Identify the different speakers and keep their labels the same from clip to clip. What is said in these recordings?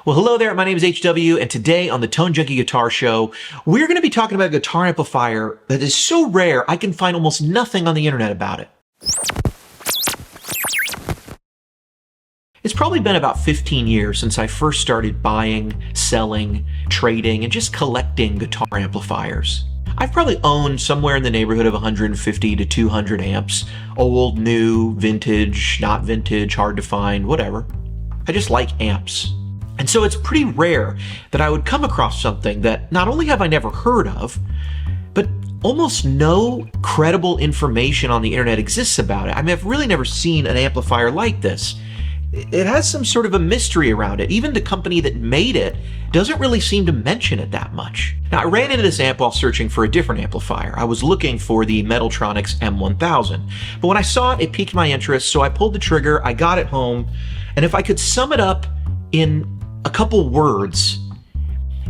Speaker 1: Well, hello there. My name is HW, and today on the Tone Junkie Guitar Show, we're going to be talking about a guitar amplifier that is so rare I can find almost nothing on the internet about it. It's probably been about 15 years since I first started buying, selling, trading, and just collecting guitar amplifiers. I've probably owned somewhere in the neighborhood of 150 to 200 amps. Old, new, vintage, not vintage, hard to find, whatever. I just like amps. And so it's pretty rare that I would come across something that not only have I never heard of, but almost no credible information on the internet exists about it. I mean, I've really never seen an amplifier like this. It has some sort of a mystery around it. Even the company that made it doesn't really seem to mention it that much. Now, I ran into this amp while searching for a different amplifier. I was looking for the Metaltronix M1000. But when I saw it, it piqued my interest, so I pulled the trigger, I got it home, and if I could sum it up in a couple words,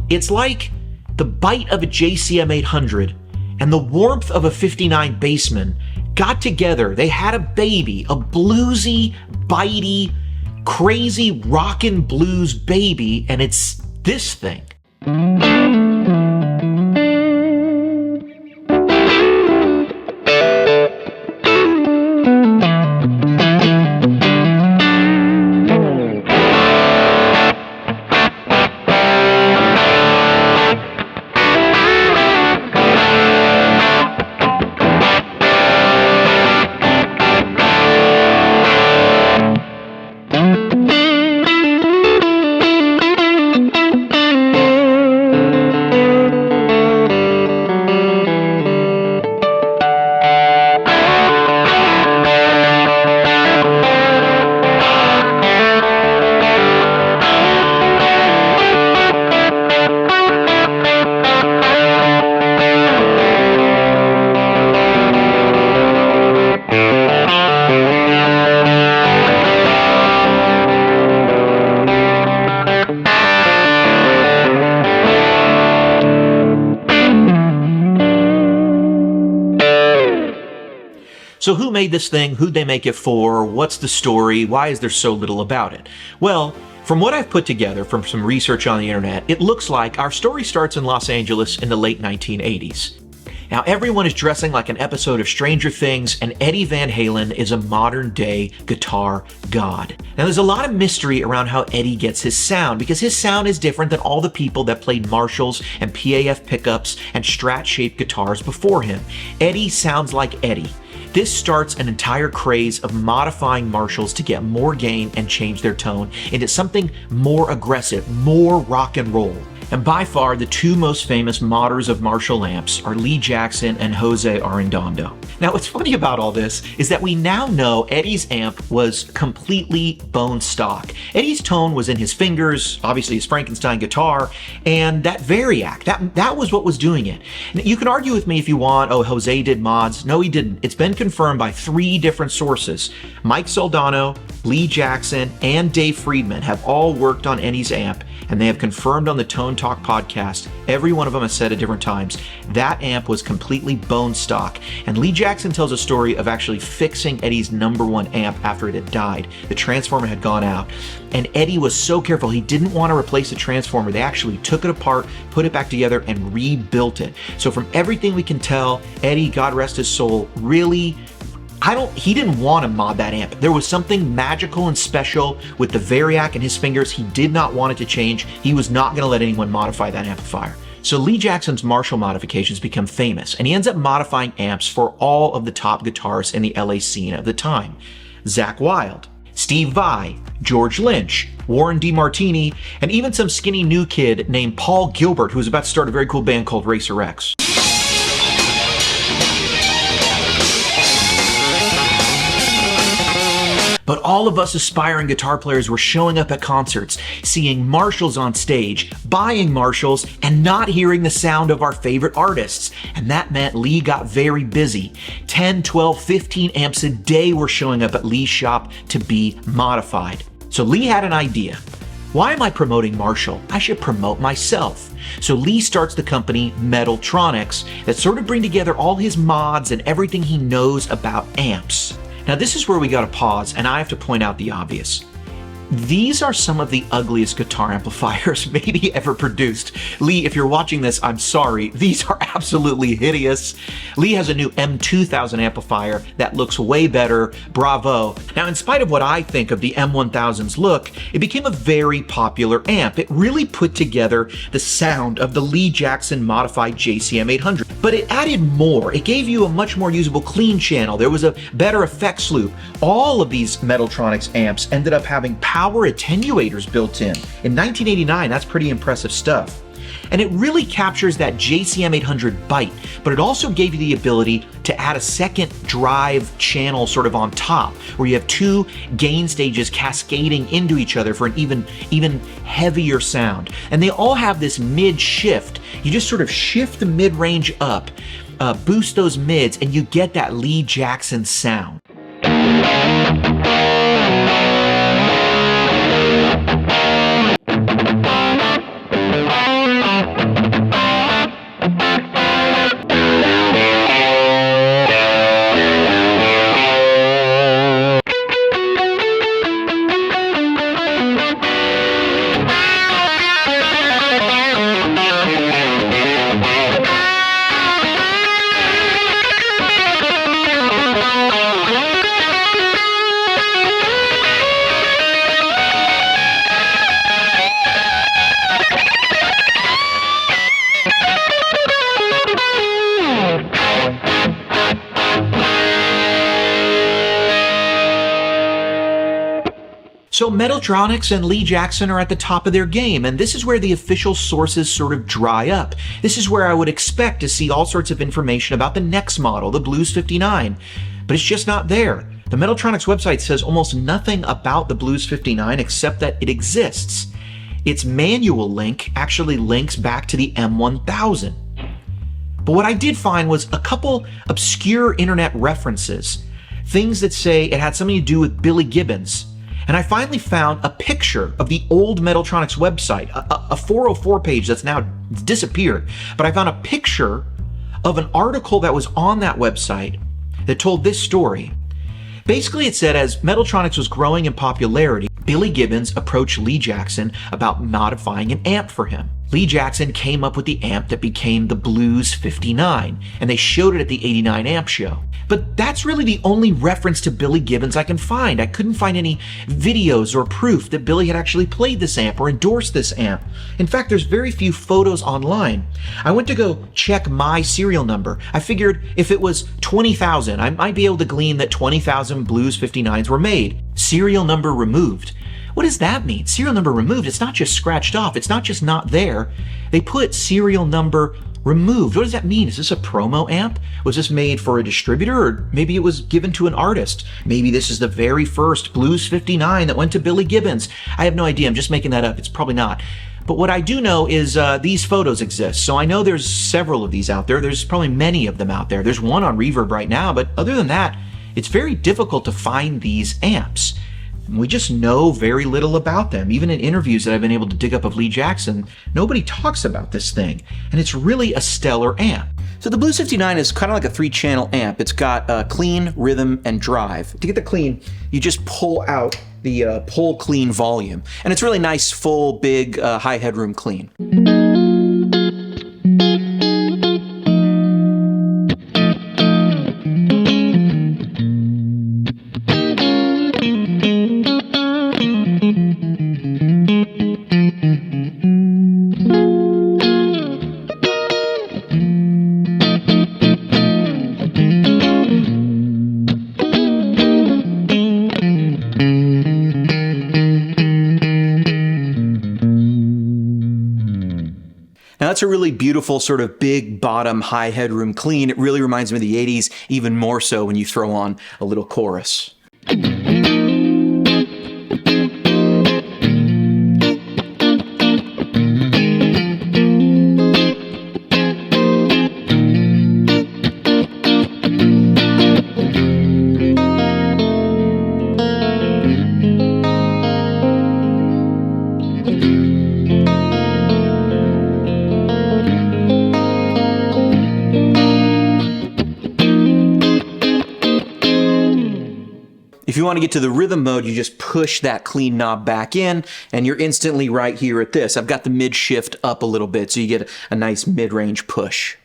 Speaker 1: it's like the bite of a JCM 800 and the warmth of a 59 Bassman got together. They had a baby, a bluesy, bitey, crazy rockin' blues baby, and it's this thing. So who made this thing? Who'd they make it for? What's the story? Why is there so little about it? Well, from what I've put together from some research on the internet, it looks like our story starts in Los Angeles in the late 1980s. Now, everyone is dressing like an episode of Stranger Things, and Eddie Van Halen is a modern-day guitar god. Now, there's a lot of mystery around how Eddie gets his sound, because his sound is different than all the people that played Marshalls and PAF pickups and Strat-shaped guitars before him. Eddie sounds like Eddie. This starts an entire craze of modifying Marshalls to get more gain and change their tone into something more aggressive, more rock and roll. And by far, the two most famous modders of Marshall amps are Lee Jackson and Jose Arredondo. Now, what's funny about all this is that we now know Eddie's amp was completely bone stock. Eddie's tone was in his fingers, obviously his Frankenstein guitar, and that Variac, that was what was doing it. And you can argue with me if you want, oh, Jose did mods. No, he didn't. It's been confirmed by 3 different sources. Mike Soldano, Lee Jackson, and Dave Friedman have all worked on Eddie's amp, and they have confirmed on the Tone Talk podcast, every one of them has said at different times, that amp was completely bone stock. And Lee Jackson tells a story of actually fixing Eddie's #1 amp after it had died. The transformer had gone out, and Eddie was so careful, he didn't want to replace the transformer. They actually took it apart, put it back together, and rebuilt it. So from everything we can tell, Eddie, God rest his soul, really, he didn't want to mod that amp. There was something magical and special with the Variac in his fingers. He did not want it to change. He was not going to let anyone modify that amplifier. So Lee Jackson's Marshall modifications become famous, and he ends up modifying amps for all of the top guitarists in the LA scene of the time. Zakk Wylde, Steve Vai, George Lynch, Warren DeMartini, and even some skinny new kid named Paul Gilbert, who was about to start a very cool band called Racer X. But all of us aspiring guitar players were showing up at concerts, seeing Marshalls on stage, buying Marshalls, and not hearing the sound of our favorite artists. And that meant Lee got very busy. 10, 12, 15 amps a day were showing up at Lee's shop to be modified. So Lee had an idea. Why am I promoting Marshall? I should promote myself. So Lee starts the company Metaltronics that sort of bring together all his mods and everything he knows about amps. Now this is where we gotta pause, and I have to point out the obvious. These are some of the ugliest guitar amplifiers maybe ever produced. Lee, if you're watching this, I'm sorry. These are absolutely hideous. Lee has a new M2000 amplifier that looks way better. Bravo. Now, in spite of what I think of the M1000's look, it became a very popular amp. It really put together the sound of the Lee Jackson modified JCM 800. But it added more. It gave you a much more usable clean channel. There was a better effects loop. All of these Metaltronics amps ended up having power attenuators built in. In 1989, that's pretty impressive stuff. And it really captures that JCM 800 bite, but it also gave you the ability to add a second drive channel sort of on top, where you have two gain stages cascading into each other for an even heavier sound. And they all have this mid shift. You just sort of shift the mid-range up, boost those mids, and you get that Lee Jackson sound. So Metaltronics and Lee Jackson are at the top of their game, and this is where the official sources sort of dry up. This is where I would expect to see all sorts of information about the next model, the Blues 59, but it's just not there. The Metaltronics website says almost nothing about the Blues 59 except that it exists. Its manual link actually links back to the M1000. But what I did find was a couple obscure internet references, things that say it had something to do with Billy Gibbons. And I finally found a picture of the old Metaltronics website, a 404 page that's now disappeared. But I found a picture of an article that was on that website that told this story. Basically, it said as Metaltronics was growing in popularity, Billy Gibbons approached Lee Jackson about modifying an amp for him. Lee Jackson came up with the amp that became the Blues 59, and they showed it at the 89 amp show. But that's really the only reference to Billy Gibbons I can find. I couldn't find any videos or proof that Billy had actually played this amp or endorsed this amp. In fact, there's very few photos online. I went to go check my serial number. I figured if it was 20,000, I might be able to glean that 20,000 Blues 59s were made. Serial number removed. What does that mean? Serial number removed. It's not just scratched off. It's not just not there. They put serial number removed. What does that mean? Is this a promo amp? Was this made for a distributor, or maybe it was given to an artist? Maybe this is the very first Blues 59 that went to Billy Gibbons. I have no idea. I'm just making that up. It's probably not. But what I do know is these photos exist. So I know there's several of these out there. There's probably many of them out there. There's one on Reverb right now, but other than that, it's very difficult to find these amps. We just know very little about them. Even in interviews that I've been able to dig up of Lee Jackson, nobody talks about this thing. And it's really a stellar amp. So the Blues 59 is kind of like a 3-channel amp. It's got clean, rhythm, and drive. To get the clean, you just pull out the pull clean volume. And it's really nice, full, big, high headroom clean. Now that's a really beautiful sort of big bottom, high headroom clean. It really reminds me of the 80s, even more so when you throw on a little chorus. If you want to get to the rhythm mode, you just push that clean knob back in, and you're instantly right here at this. I've got the mid shift up a little bit, so you get a nice mid-range push.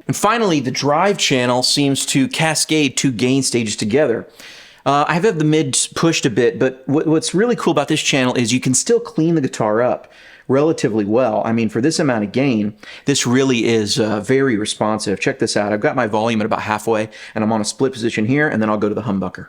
Speaker 1: And finally, the drive channel seems to cascade two gain stages together. I have the mids pushed a bit, but what's really cool about this channel is you can still clean the guitar up relatively well. I mean, for this amount of gain, this really is very responsive. Check this out. I've got my volume at about halfway, and I'm on a split position here, and then I'll go to the humbucker.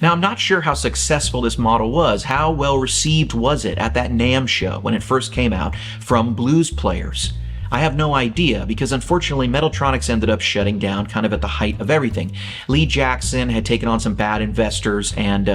Speaker 1: Now, I'm not sure how successful this model was. How well received was it at that NAMM show when it first came out from blues players? I have no idea, because unfortunately Metaltronics ended up shutting down kind of at the height of everything. Lee Jackson had taken on some bad investors, and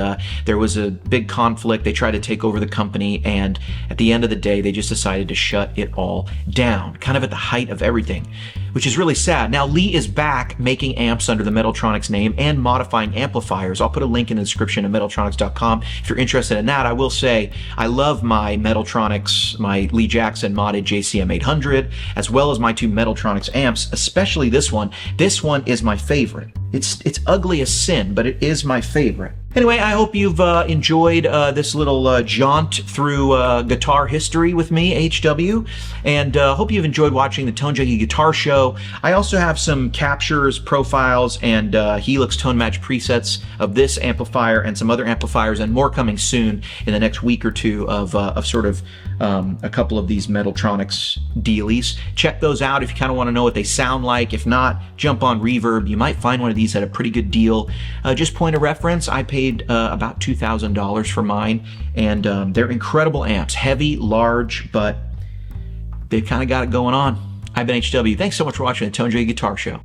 Speaker 1: there was a big conflict. They tried to take over the company, and at the end of the day, they just decided to shut it all down, kind of at the height of everything, which is really sad. Now, Lee is back making amps under the Metaltronics name and modifying amplifiers. I'll put a link in the description of Metaltronics.com if you're interested in that. I will say I love my Metaltronics, my Lee Jackson modded JCM 800, as well as my two Metaltronics amps, especially this one. This one is my favorite. It's ugly as sin, but it is my favorite. Anyway, I hope you've enjoyed this little jaunt through guitar history with me, HW, and hope you've enjoyed watching the Tone Junkie Guitar Show. I also have some captures, profiles, and Helix tone match presets of this amplifier and some other amplifiers, and more coming soon in the next week or two of sort of a couple of these Metaltronics dealies. Check those out if you kind of want to know what they sound like. If not, jump on Reverb. You might find one of these at a pretty good deal. Just point of reference, I paid about $2,000 for mine, and they're incredible amps. Heavy, large, but they've kind of got it going on. I've been HW. Thanks so much for watching the Tone Junkie Guitar Show.